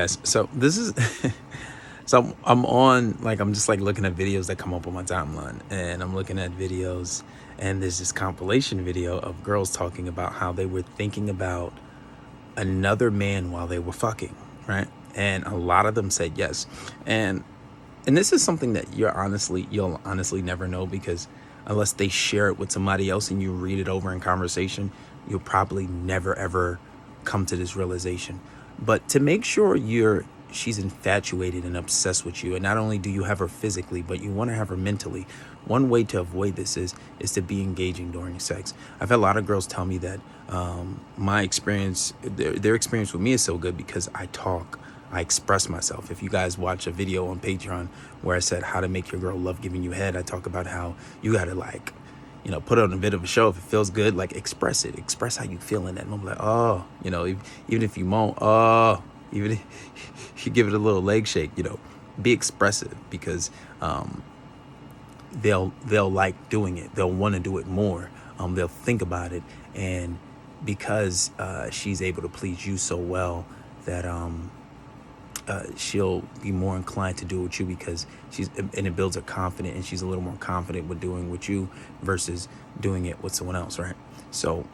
Yes, so this is so I'm on, like, I'm just like looking at videos that come up on my timeline, and I'm looking at videos, and there's this compilation video of girls talking about how they were thinking about another man while they were fucking, right? And a lot of them said yes. And this is something that you'll honestly never know, because unless they share it with somebody else and you read it over in conversation, you'll probably never ever come to this realization. But to make sure she's infatuated and obsessed with you, and not only do you have her physically, but you want to have her mentally, one way to avoid this is to be engaging during sex. I've had a lot of girls tell me that my experience, their experience with me is so good because I talk, I express myself. If you guys watch a video on Patreon where I said how to make your girl love giving you head, I talk about how you gotta, like, put on a bit of a show. If it feels good, like, express it. Express how you feel in that moment. Like, oh, even if you moan, oh, even if you give it a little leg shake, be expressive, because they'll like doing it. They'll want to do it more. They'll think about it, and because she's able to please you so well, that she'll be more inclined to do it with you, because it builds her confidence, and she's a little more confident with doing with you versus doing it with someone else, right? So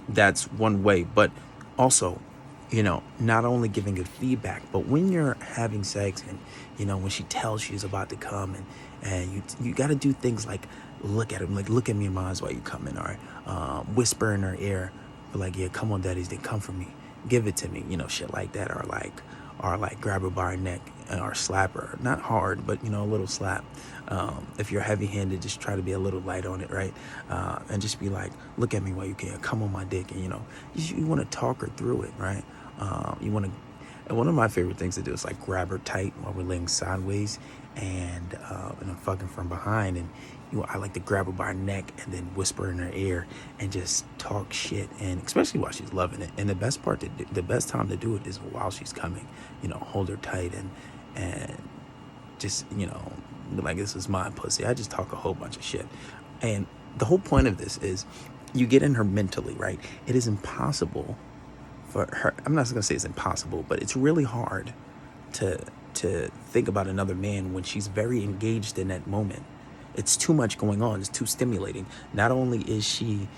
that's one way. But also, not only giving good feedback, but when you're having sex, and when she tells you she's about to come, and you got to do things like look at him, like, look at me in my eyes while you come in, or whisper in her ear, but like, yeah, come on, daddies, then come for me, give it to me, shit like that, or like grab her by her neck, or slap her, not hard, but a little slap. If you're heavy-handed, just try to be a little light on it, right? And just be like, look at me while you can, come on my dick, and you want to talk her through it, right? You want to, and one of my favorite things to do is like grab her tight while we're laying sideways, and I'm fucking from behind, and I like to grab her by her neck and then whisper in her ear and just talk shit, and especially while she's loving it. And the best time to do it is while she's coming. Hold her tight, and just be like, this is my pussy. I just talk a whole bunch of shit, and the whole point of this is you get in her mentally, right? It is impossible for her. I'm not gonna say it's impossible, but it's really hard to think about another man when she's very engaged in that moment. It's too much going on. It's too stimulating. Not only is she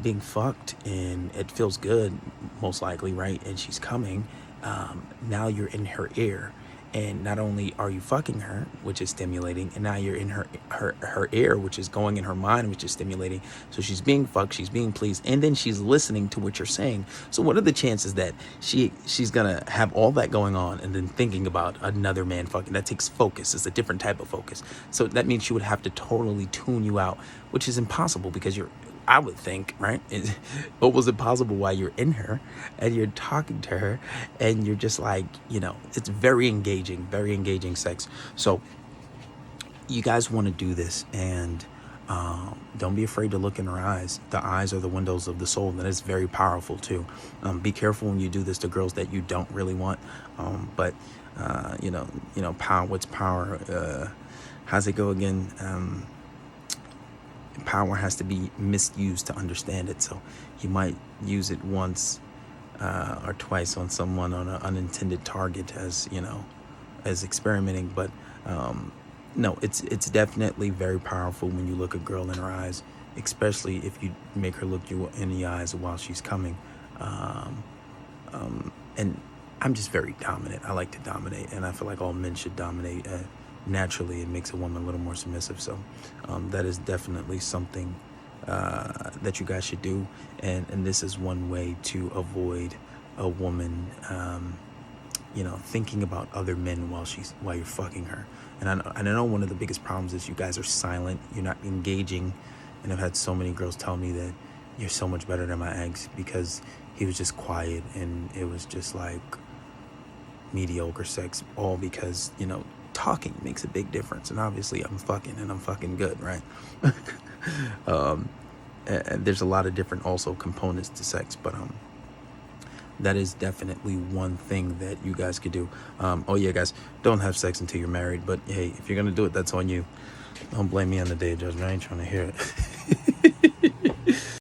being fucked, and it feels good, most likely, right? And she's coming. Now you're in her ear, and not only are you fucking her, which is stimulating, and now you're in her ear, which is going in her mind, which is stimulating. So she's being fucked, she's being pleased, and then she's listening to what you're saying. So what are the chances that she's gonna have all that going on and then thinking about another man fucking? That takes focus. It's a different type of focus. So that means she would have to totally tune you out, which is impossible, because I would think, right? What was impossible while you're in her and you're talking to her, and you're just like, it's very engaging sex. So you guys want to do this, and don't be afraid to look in her eyes. The eyes are the windows of the soul, and it's very powerful too. Be careful when you do this to girls that you don't really want. But power. What's power? How's it go again? Power has to be misused to understand it. So you might use it once or twice on someone, on an unintended target, as experimenting. But no, it's definitely very powerful when you look a girl in her eyes, especially if you make her look you in the eyes while she's coming. And I'm just very dominant. I like to dominate, and I feel like all men should dominate. Naturally, it makes a woman a little more submissive. So that is definitely something that you guys should do, and this is one way to avoid a woman thinking about other men while you're fucking her. And I know one of the biggest problems is you guys are silent, you're not engaging. And I've had so many girls tell me that you're so much better than my ex, because he was just quiet, and it was just like mediocre sex, all because talking makes a big difference. And obviously I'm fucking good, right? And there's a lot of different also components to sex, but that is definitely one thing that you guys could do. Oh yeah, guys, don't have sex until you're married, but hey, if you're gonna do it, that's on you. Don't blame me on the day of judgment. I ain't trying to hear it.